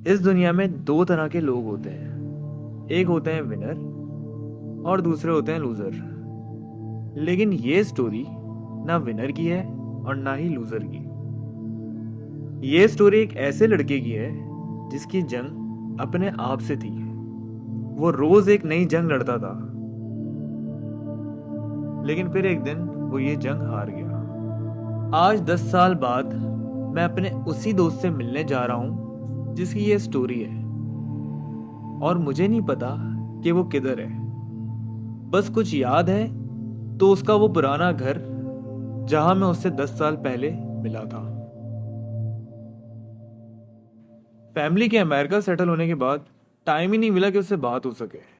इस दुनिया में दो तरह के लोग होते हैं, एक होते हैं विनर और दूसरे होते हैं लूजर। लेकिन ये स्टोरी ना विनर की है और ना ही लूजर की। ये स्टोरी एक ऐसे लड़के की है जिसकी जंग अपने आप से थी। वो रोज एक नई जंग लड़ता था, लेकिन फिर एक दिन वो ये जंग हार गया। आज 10 साल बाद मैं अपने उसी दोस्त से मिलने जा रहा हूँ जिसकी ये स्टोरी है, और मुझे नहीं पता कि वो किधर है। बस कुछ याद है तो उसका वो पुराना घर जहां मैं उससे 10 साल पहले मिला था। फैमिली के अमेरिका सेटल होने के बाद टाइम ही नहीं मिला कि उससे बात हो सके।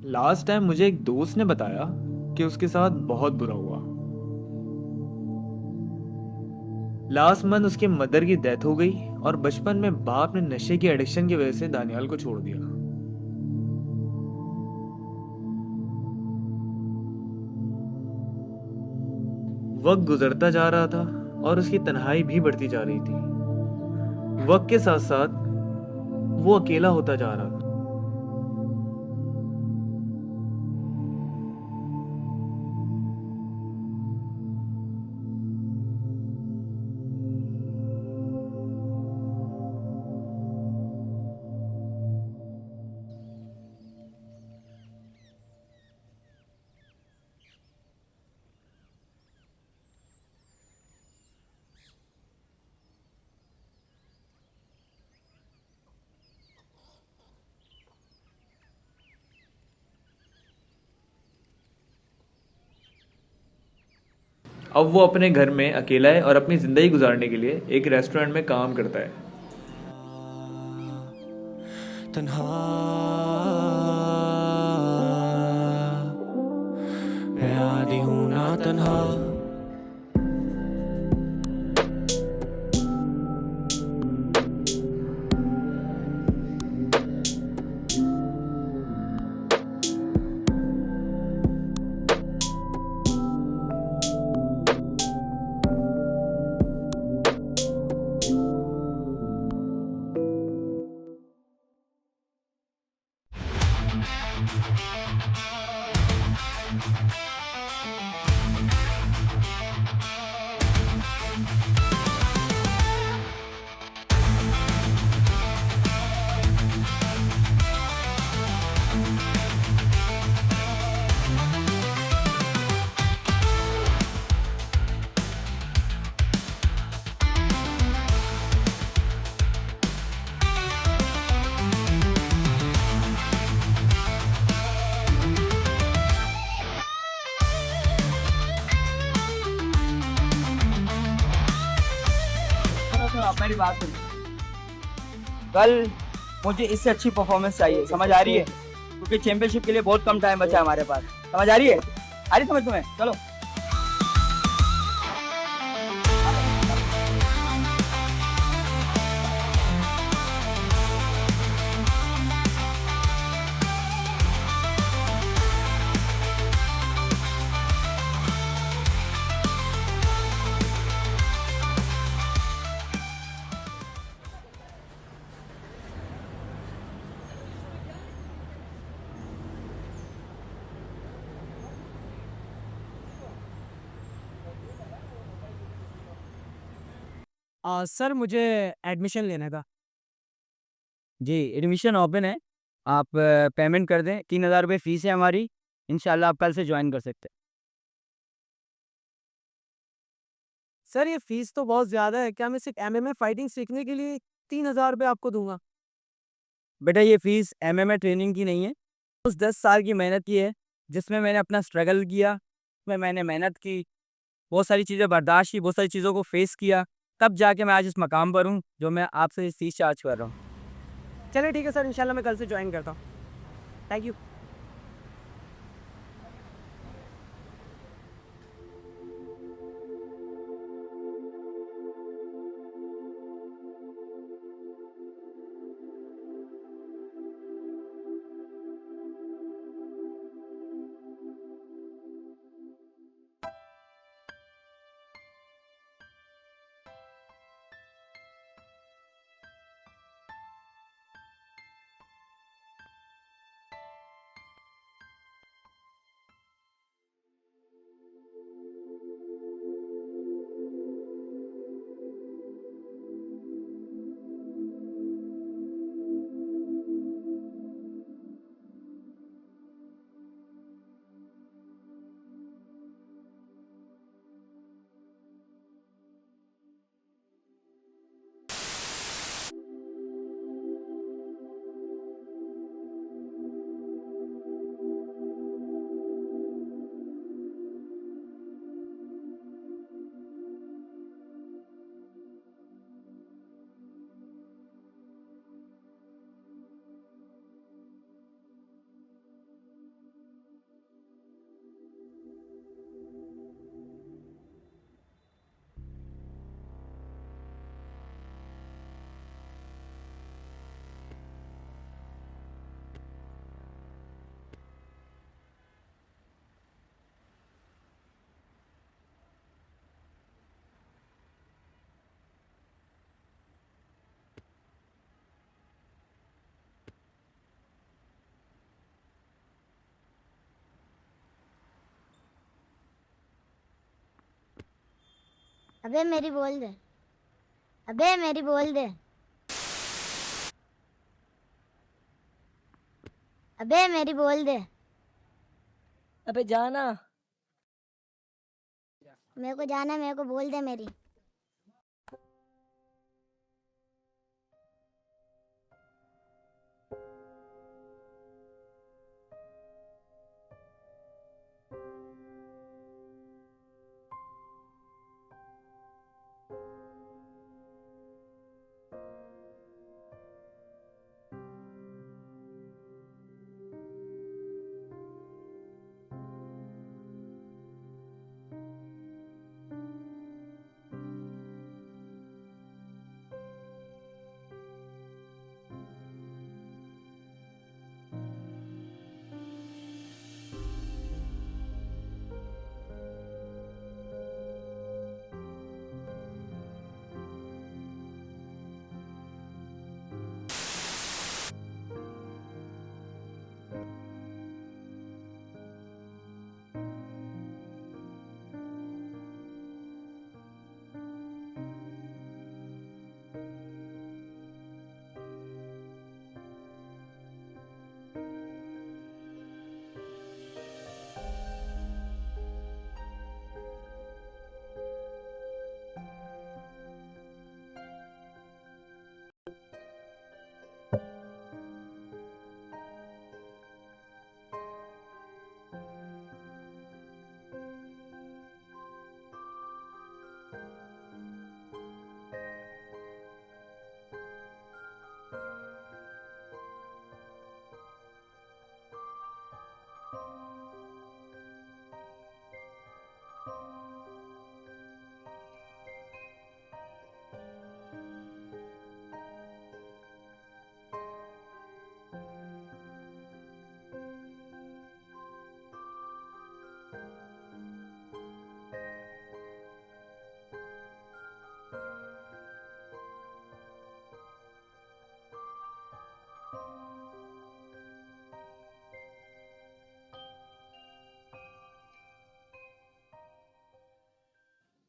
लास्ट टाइम मुझे एक दोस्त ने बताया कि उसके साथ बहुत बुरा हुआ। लास्ट मंथ उसकी मदर की डेथ हो गई और बचपन में बाप ने नशे की एडिक्शन की वजह से दानियाल को छोड़ दिया। वक्त गुजरता जा रहा था और उसकी तन्हाई भी बढ़ती जा रही थी। वक्त के साथ साथ वो अकेला होता जा रहा था। अब वो अपने घर में अकेला है और अपनी जिंदगी गुजारने के लिए एक रेस्टोरेंट में काम करता है। तन्हा मैं आदि हूँ ना तन्हा। आप मेरी बात सुनिए। कल मुझे इससे अच्छी परफॉर्मेंस चाहिए, समझ आ रही है? क्योंकि चैंपियनशिप के लिए बहुत कम टाइम बचा है हमारे पास। समझ आ रही है? आ रही समझ तुम्हें? चलो। सर मुझे एडमिशन लेना था। जी, एडमिशन ओपन है। आप पेमेंट कर दें, 3,000 रुपये फीस है हमारी। इंशाल्लाह आप कल से ज्वाइन कर सकते हैं। सर ये फीस तो बहुत ज़्यादा है, क्या मैं सिर्फ एमएमए फाइटिंग सीखने के लिए 3,000 रुपये आपको दूंगा? बेटा ये फीस एमएमए ट्रेनिंग की नहीं है, उस 10 साल की मेहनत की है जिसमें मैंने अपना स्ट्रगल किया, उसमें मैंने मेहनत की, बहुत सारी चीज़ें बर्दाश्त की, बहुत सारी चीज़ों को फेस किया, तब जाके मैं आज इस मकाम पर हूँ जो मैं आपसे इस फीस चार्ज कर रहा हूँ। चलिए ठीक है सर, इंशाल्लाह मैं कल से ज्वाइन करता हूँ। Thank you. अबे मेरी बोल दे। अबे मेरी बोल दे। अबे मेरी बोल दे। अबे जाना। मेरे को जाना है, मेरे को बोल दे मेरी।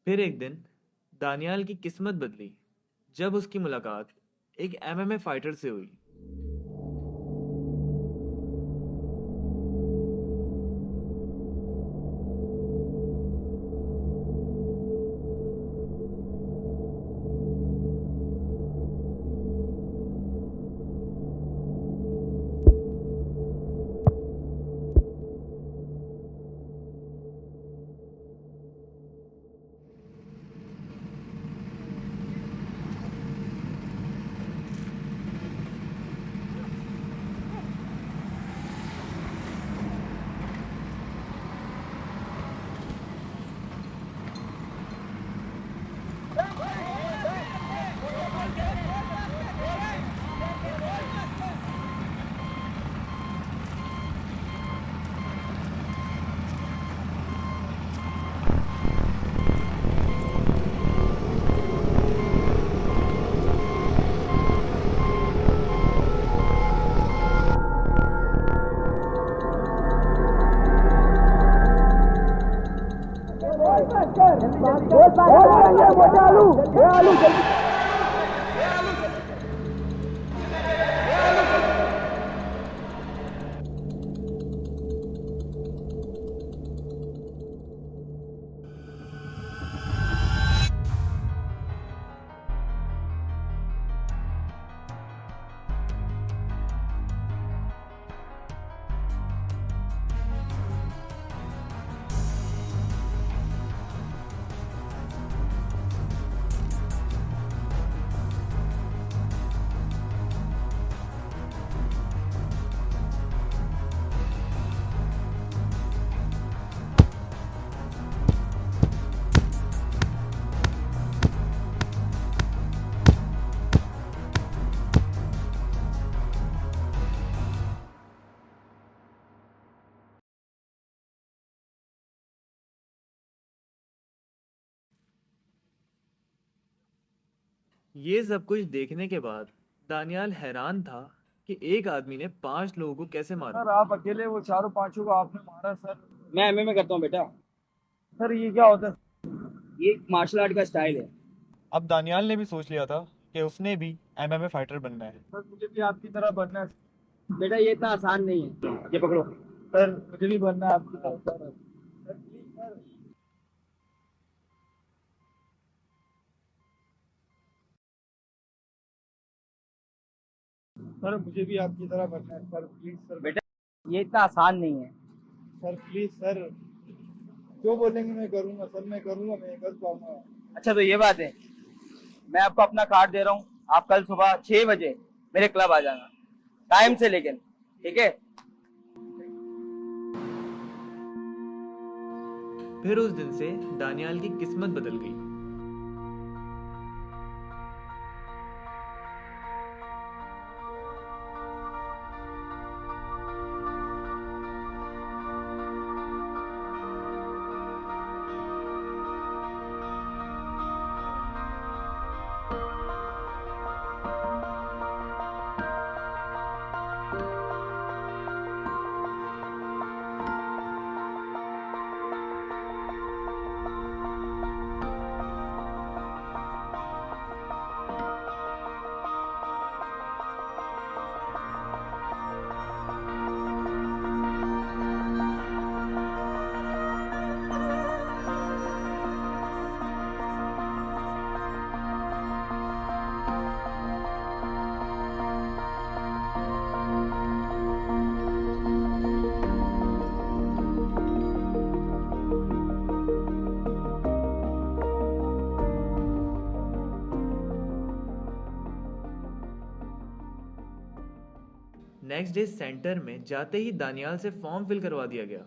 फिर एक दिन दानियाल की किस्मत बदली जब उसकी मुलाकात एक एमएमए फाइटर से हुई। ये सब कुछ देखने के बाद दानियाल हैरान था कि एक आदमी ने 5 लोगों को कैसे मारा। सर आप अकेले वो चारों पांचों को आपने मारा सर। मैं एमएमए करता हूँ बेटा। सर ये क्या होता है? ये एक मार्शल आर्ट का स्टाइल है। अब दानियाल ने भी सोच लिया था कि उसने भी एमएमए फाइटर बनना है। सर मुझे भी आपकी तरह बनना है। बेटा ये इतना आसान नहीं है, ये पकड़ो। सर मुझे भी बनना है आपकी तरह। Sir please sir. सर मुझे भी आपकी तरह बनना है सर, प्लीज सर। बेटा ये इतना आसान नहीं है। सर प्लीज सर, जो बोलेंगे मैं करूंगा सर, मैं करूंगा, मैं कर पाऊंगा। अच्छा तो ये बात है, मैं आपको अपना कार्ड दे रहा हूँ, आप कल सुबह 6 बजे मेरे क्लब आ जाना, टाइम से, लेकिन ठीक है। फिर उस दिन से दानियाल की किस्मत बदल गई। नेक्स्ट डे सेंटर में जाते ही दानियाल से फॉर्म फिल करवा दिया गया।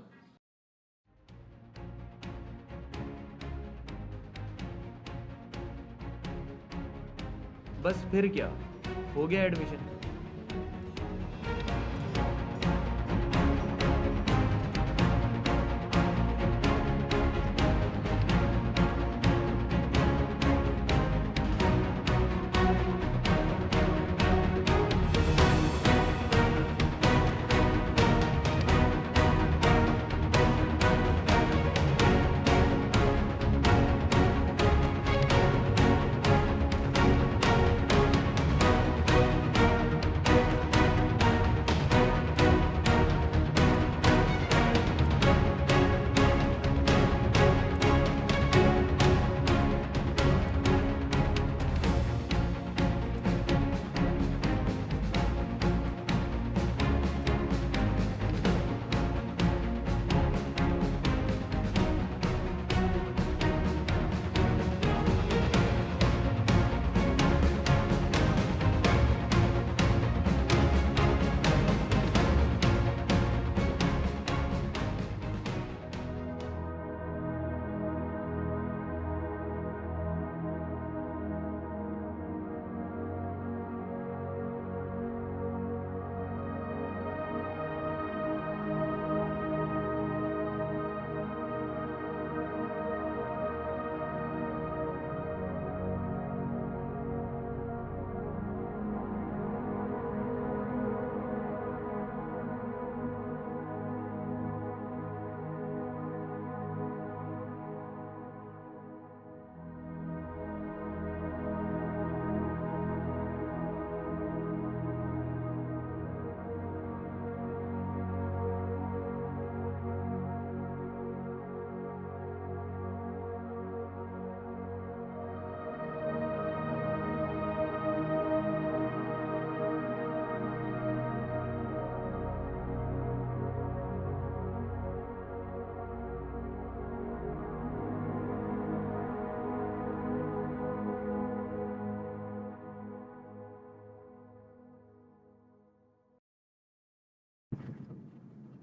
बस फिर क्या, हो गया एडमिशन।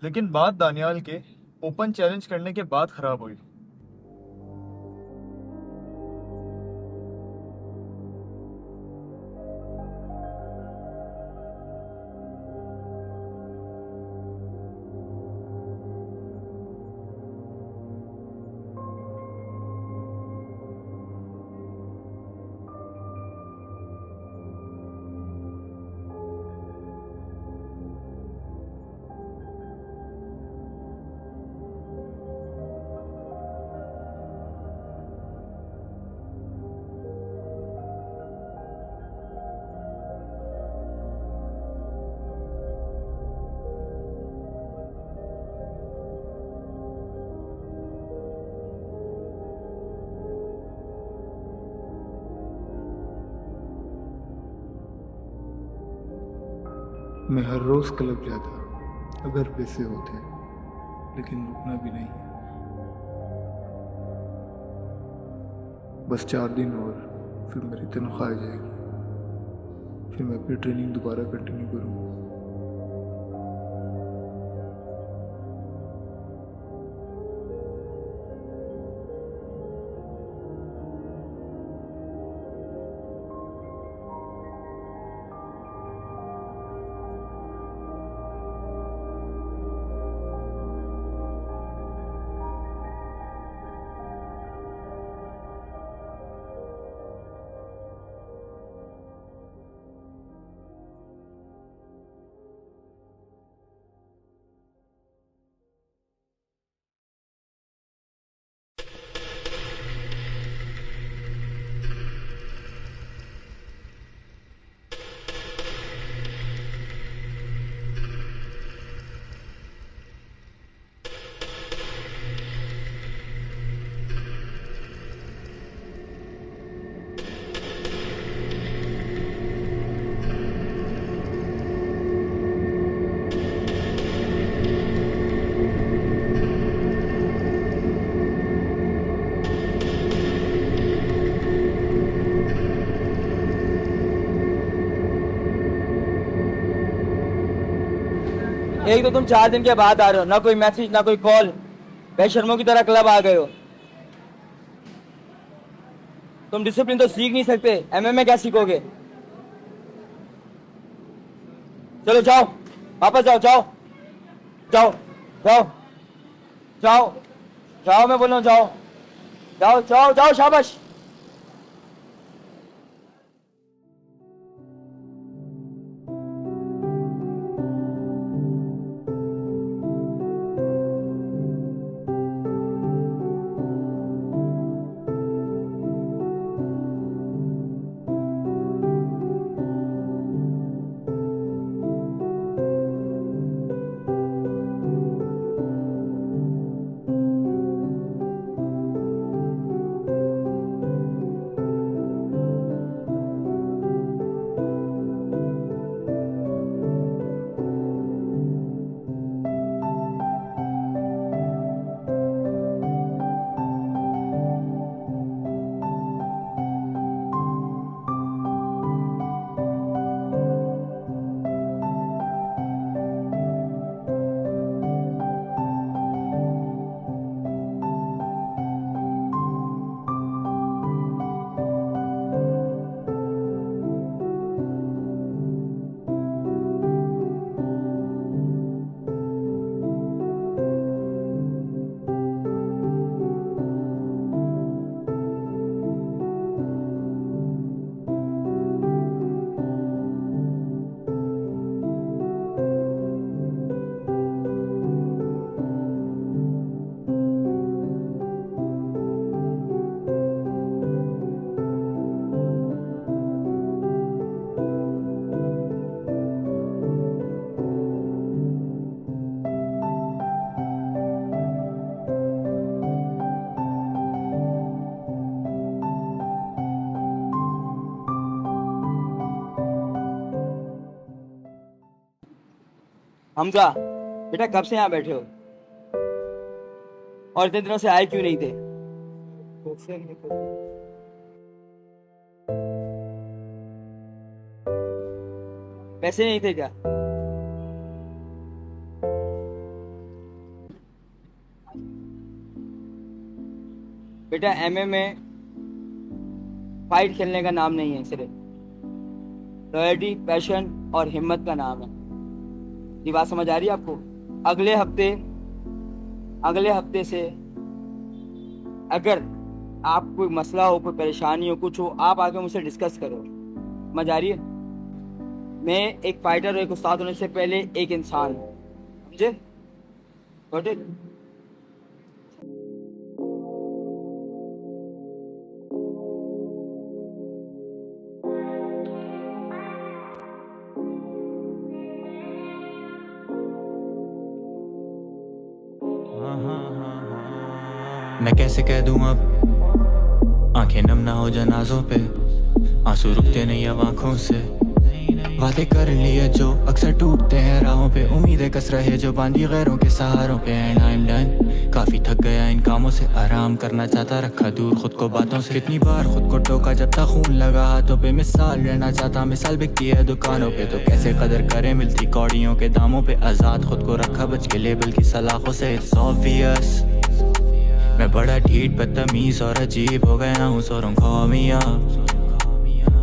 लेकिन बात दानियाल के ओपन चैलेंज करने के बाद खराब हुई। मैं हर रोज़ क्लब जाता अगर पैसे होते, लेकिन रुकना भी नहीं है। बस 4 दिन और फिर मेरी तनख्वाह आ जाएगी, फिर मैं अपनी ट्रेनिंग दोबारा कंटिन्यू करूँगा। एक तो तुम 4 दिन के बाद आ रहे हो, ना कोई मैसेज ना कोई कॉल, बेशर्मों की तरह क्लब आ गए हो। तुम डिसिप्लिन तो सीख नहीं सकते, एमएमए क्या सीखोगे? चलो जाओ, वापस जाओ, जाओ जाओ जाओ जाओ जाओ, मैं बोल रहा हूँ जाओ जाओ जाओ जाओ, शाबाश। हमजा, बेटा कब से यहाँ बैठे हो और इतने दिनों से आए क्यों नहीं थे? पैसे नहीं थे क्या? बेटा एमएमए फाइट खेलने का नाम नहीं है, सिर्फ लॉयल्टी, पैशन और हिम्मत का नाम है। ये बात समझ आ रही है आपको? अगले हफ्ते से अगर आप कोई मसला हो, कोई परेशानी हो, कुछ हो, आप आके मुझसे डिस्कस करो। समझ आ रही है? मैं एक फाइटर और एक उस्ताद होने से पहले एक इंसान हूँ, समझे? Got it? मैं कैसे कह दूं अब, आंखें नम ना हो जनाजों पे, आंसू रुकते नहीं अब आंखों से। वादे कर लिए जो अक्सर टूटते हैं राहों पे, उम्मीदें कस रहे जो बांधी गैरों के सहारों पे। एंड आई एम डन, काफी थक गया इन कामों से, आराम करना चाहता, रखा दूर खुद को बातों से। कितनी बार खुद को टोका जब तक खून लगा हाथों पे, मिसाल रहना चाहता, मिसाल बिकती है दुकानों पे। तो कैसे कदर करें मिलती कौड़ियों के दामों पे, आजाद खुद को रखा बच के लेबल की सलाखों से। इट्स ऑब्वियस मैं बड़ा ढीठ बदतमीज और अजीब हो गया हूँ, सोरों खौमिया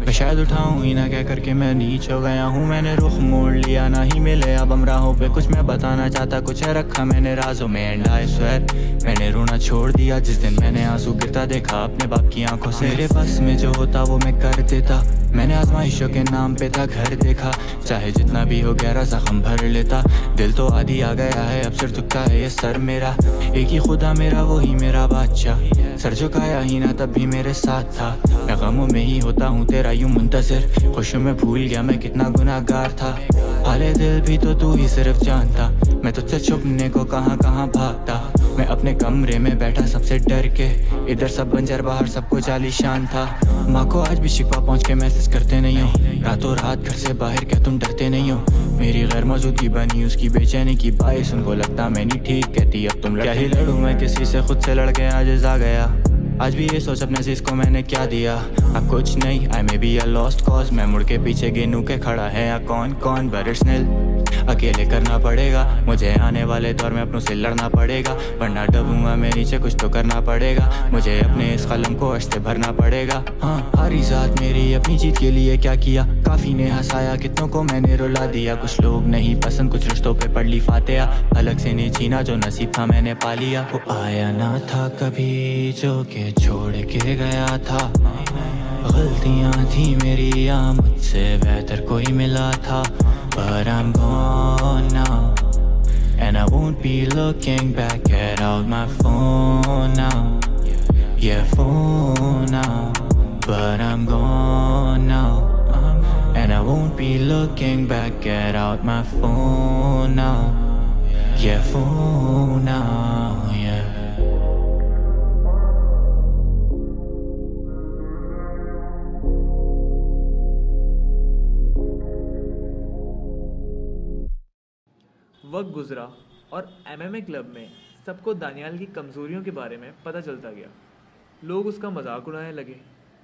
मैं शायद उठाऊं ही ना कह करके मैं नीच हो गया हूँ। मैंने रुख मोड़ लिया, ना ही मिले अब हम राहों पे, कुछ मैं बताना चाहता कुछ है रखा मैंने राजों में। एंड आई स्वेयर मैंने रोना छोड़ दिया जिस दिन मैंने आंसू गिरता देखा अपने बाप की आंखों से। मेरे बस में जो होता वो मैं कर देता, मैंने आजमाइशों के नाम पे था घर देखा, चाहे जितना भी हो गहरा जख्म भर लेता। दिल तो आदि आ गया है अब सिर झुकता है ये सर मेरा, एक ही खुदा मेरा वही मेरा बादशाह, सर झुकाया ही ना तब भी मेरे साथ था। मैं गमों में ही होता हूँ तेरा यूं मुंतज़िर, खुशियों में भूल गया मैं कितना गुनाहगार था। हाले दिल भी तो तू ही सिर्फ जानता, मैं तुझसे छुपने को कहाँ कहाँ भागता। मैं अपने कमरे में बैठा सबसे डर के, इधर सब बंजर बाहर सबको जालीशान था। माँ को आज भी शिकवा पहुँच के मैसेज करते नहीं हो, रातों रात घर से बाहर क्या तुम डरते नहीं हो। मेरी गैर मौजूदगी बनी उसकी बेचैनी की बाइस, उनको लगता मैं नहीं ठीक कहती अब तुम क्या ही लड़ूं मैं किसी से, खुद से लड़के आज आ गया। आज भी ये सोच अपने अजीज को मैंने क्या दिया, अब कुछ नहीं I may be a lost cause. मैं मुड़ के पीछे गिनू के खड़ा है या कौन कौन, बट इट्स निल अकेले करना पड़ेगा मुझे, आने वाले दौर में अपनों से लड़ना पड़ेगा, वरना डूबूंगा मैं नीचे कुछ तो करना पड़ेगा मुझे, अपने इस कलम को अश्ते भरना पड़ेगा। हाँ हारी जात मेरी अपनी जीत के लिए क्या किया, काफी ने हंसाया कितनों को मैंने रुला दिया। कुछ लोग नहीं पसंद कुछ रिश्तों पे पड़ ली फातिहा, अलग से नहीं छीना जो नसीब था मैंने पा लिया। वो आया ना था कभी जो के छोड़ के गया था, गलतियां थी मेरी या मुझसे बेहतर कोई मिला था। But I'm gone now, and I won't be looking back at all my phone now. Yeah, phone now, but I'm gone now, and I won't be looking back at all my phone now. Yeah, phone now, yeah. वक्त गुजरा और MMA club में सबको दानियाल की कमज़ोरियों के बारे में पता चलता गया। लोग उसका मजाक उड़ाने लगे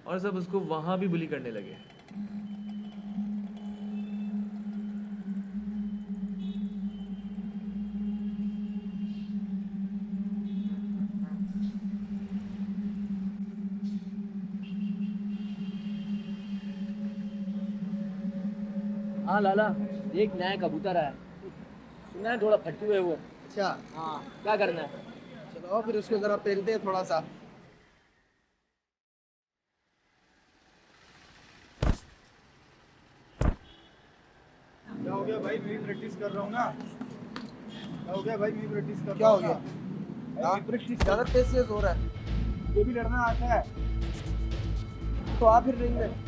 और सब उसको वहाँ भी बुली करने लगे। हाँ लाला, एक नया कबूतर आया, सुना है थोड़ा फट्टू है वो। अच्छा हाँ क्या करना है? चलो फिर उसको जरा पहनते हैं थोड़ा सा। क्या हो गया भाई, मैं प्रैक्टिस कर रहा हूँ ना। क्या हो गया भाई, मैं प्रैक्टिस कर क्या रहा हो हूँ गया? ना। प्रैक्टिस ज्यादा तेज से हो रहा है ये भी लड़ना आता है। तो आप फिर रिंग में।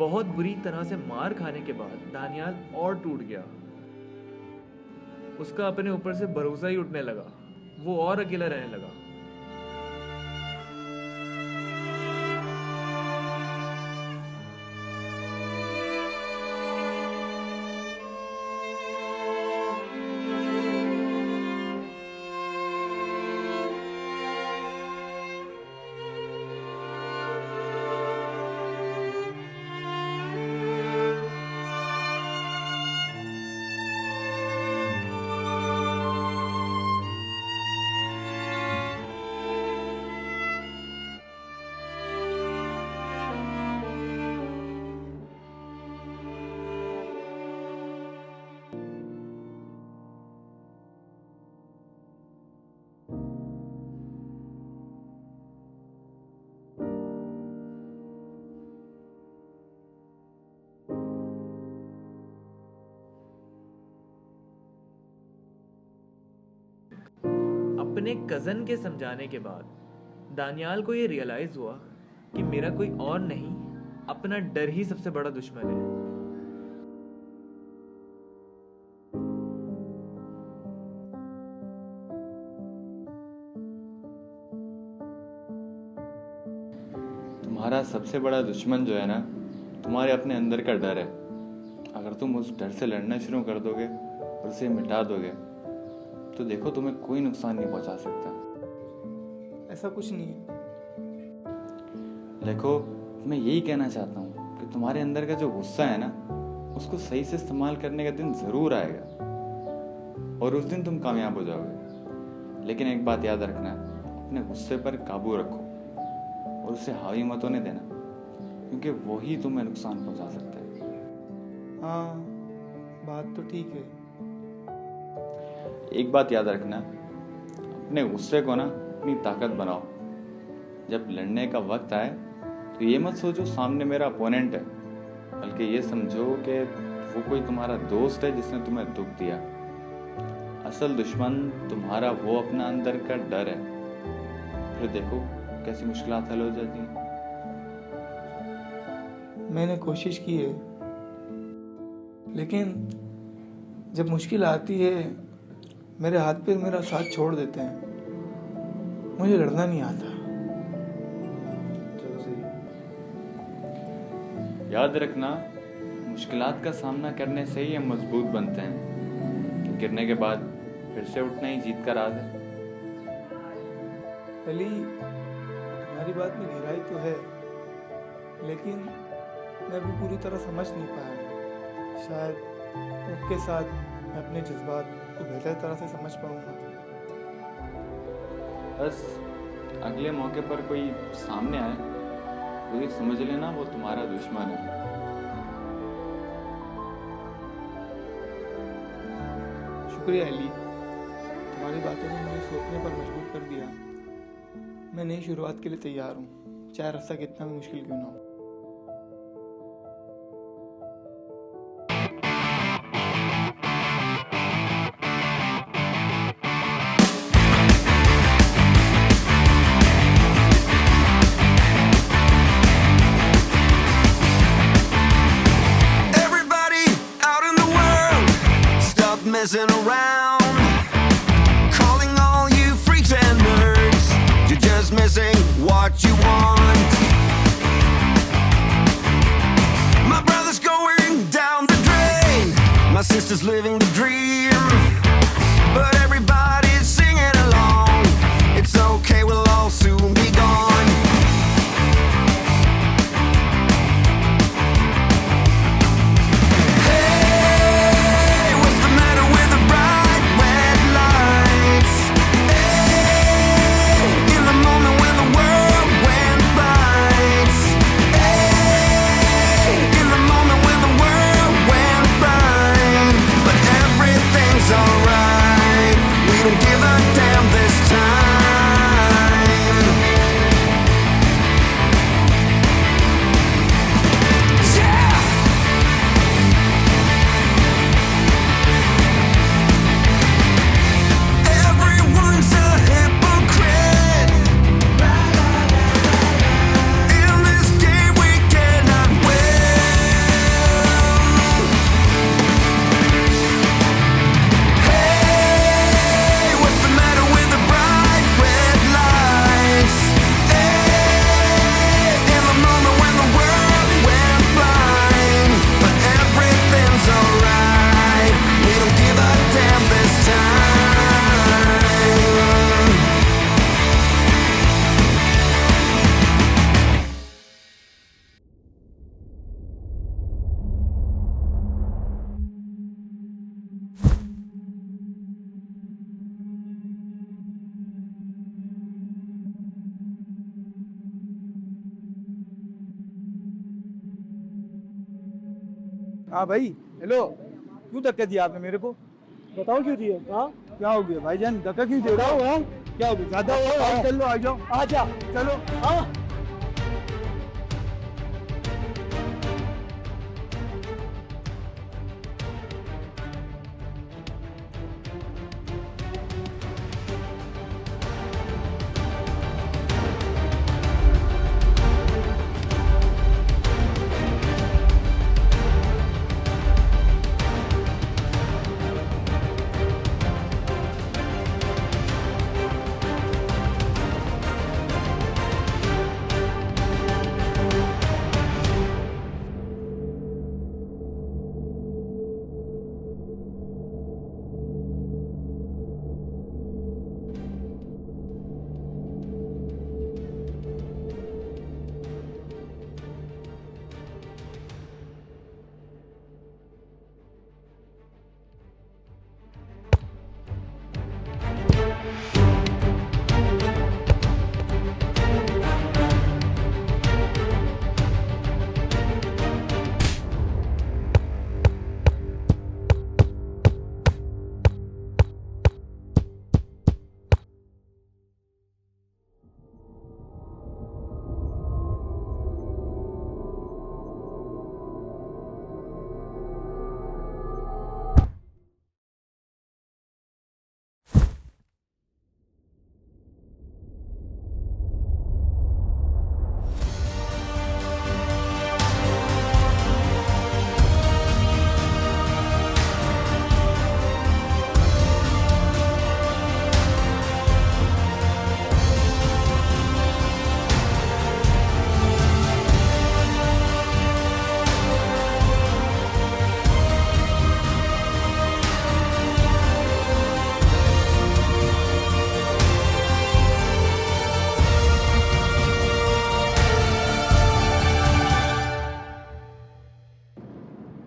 बहुत बुरी तरह से मार खाने के बाद दानियाल और टूट गया। उसका अपने ऊपर से भरोसा ही उठने लगा। वो और अकेला रहने लगा। अपने कजन के समझाने के बाद दानियाल को ये रियलाइज हुआ कि मेरा कोई और नहीं, अपना डर ही सबसे बड़ा दुश्मन है। तुम्हारा सबसे बड़ा दुश्मन जो है ना, तुम्हारे अपने अंदर का डर है। अगर तुम उस डर से लड़ना शुरू कर दोगे और उसे मिटा दोगे तो देखो तुम्हें कोई नुकसान नहीं पहुंचा सकता। ऐसा कुछ नहीं है। देखो, मैं यही कहना चाहता हूँ कि तुम्हारे अंदर का जो गुस्सा है ना, उसको सही से इस्तेमाल करने का दिन ज़रूर आएगा और उस दिन तुम कामयाब हो जाओगे। लेकिन एक बात याद रखना, अपने गुस्से पर काबू रखो और उसे हावी मत होने देना, क्योंकि वही तुम्हें नुकसान पहुंचा सकता है। हाँ, बात तो ठीक है। एक बात याद रखना, अपने गुस्से को ना अपनी ताकत बनाओ। जब लड़ने का वक्त आए तो ये मत सोचो सामने मेरा अपोनेंट है, बल्कि ये समझो कि वो कोई तुम्हारा दोस्त है जिसने तुम्हें दुख दिया। असल दुश्मन तुम्हारा वो अपना अंदर का डर है। फिर देखो कैसी मुश्किलात हल हो जाती हैं। मैंने कोशिश की है, लेकिन जब मुश्किल आती है मेरे हाथ पैर मेरा साथ छोड़ देते हैं। मुझे लड़ना नहीं आता। चलो सही। याद रखना, मुश्किलात का सामना करने से ही हम मजबूत बनते हैं। गिरने के बाद फिर से उठना ही जीत का राज है। अली, तुम्हारी बात में गहराई तो है, लेकिन मैं अभी पूरी तरह समझ नहीं पाया। शायद उनके साथ मैं अपने जज्बात को बेहतर तरह से समझ पाऊंगा। बस अगले मौके पर कोई सामने आए तो ये समझ लेना वो तुम्हारा दुश्मन है। शुक्रिया अली, तुम्हारी बातों ने मुझे सोचने पर मजबूर कर दिया। मैं नई शुरुआत के लिए तैयार हूँ, चाहे रास्ता कितना भी मुश्किल क्यों ना हो। Everybody out in the world, stop messing around. Calling all you freaks and nerds, you're just missing what you want. My brother's going down the drain, my sister's living the dream, but everybody's singing along. It's okay, we'll all soon be gone. Hey, what's the matter with the bright red lights? Hey, in the moment when the world went right. Hey, in the moment when the world went right. But every हाँ भाई, hello. क्यों धक्का दिया आपने मेरे को? बताओ क्यों दिए? हाँ क्या हो गया भाईजान, धक्का क्यों दे रहा हो? हाँ? क्या हो गया, ज्यादा हो रहा है? चलो आ जाओ, आ जा। चलो। हाँ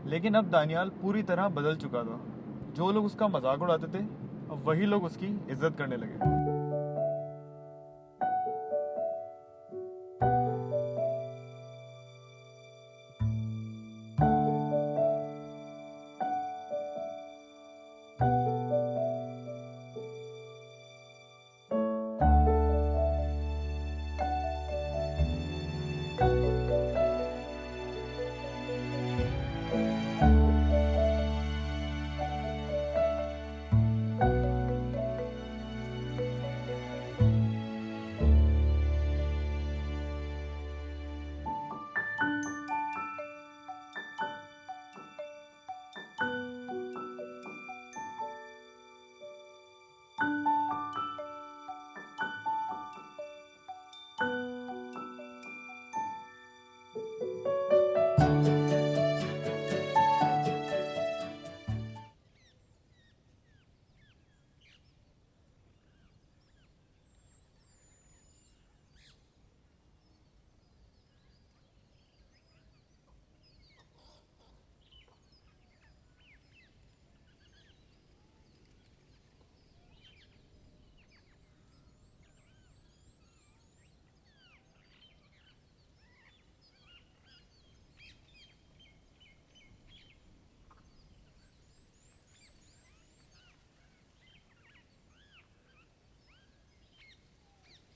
लेकिन अब दानियाल पूरी तरह बदल चुका था। जो लोग उसका मजाक उड़ाते थे, अब वही लोग उसकी इज्जत करने लगे।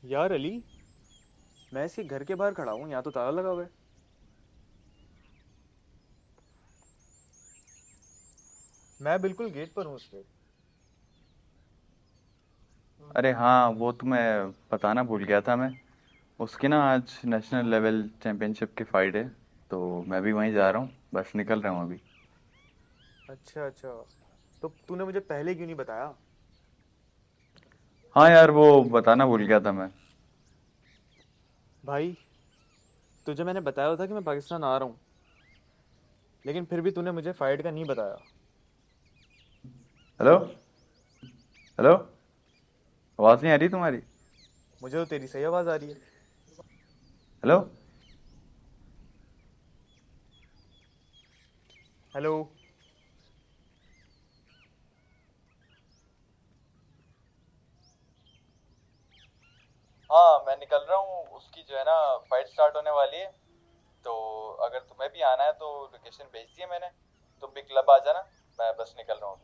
यार अली, मैं इसी घर के बाहर खड़ा हूँ, यहाँ तो ताला लगा हुआ है। मैं बिल्कुल गेट पर हूँ उसके। अरे हाँ, वो तुम्हें बताना भूल गया था मैं। उसकी ना आज नेशनल लेवल चैम्पियनशिप की फाइट है, तो मैं भी वहीं जा रहा हूँ, बस निकल रहा हूँ अभी। अच्छा अच्छा, तो तूने मुझे पहले क्यों नहीं बताया? हाँ यार, वो बताना भूल गया था मैं। भाई, तुझे मैंने बताया था कि मैं पाकिस्तान आ रहा हूँ, लेकिन फिर भी तूने मुझे फाइट का नहीं बताया। हेलो हेलो, आवाज़ नहीं आ रही तुम्हारी? मुझे तो तेरी सही आवाज़ आ रही है। Hello hello. हाँ, मैं निकल रहा हूँ, उसकी जो है ना फाइट स्टार्ट होने वाली है, तो अगर तुम्हें भी आना है तो लोकेशन भेज दी है मैंने। तो भी क्लब आ जाना, मैं बस निकल रहा हूँ।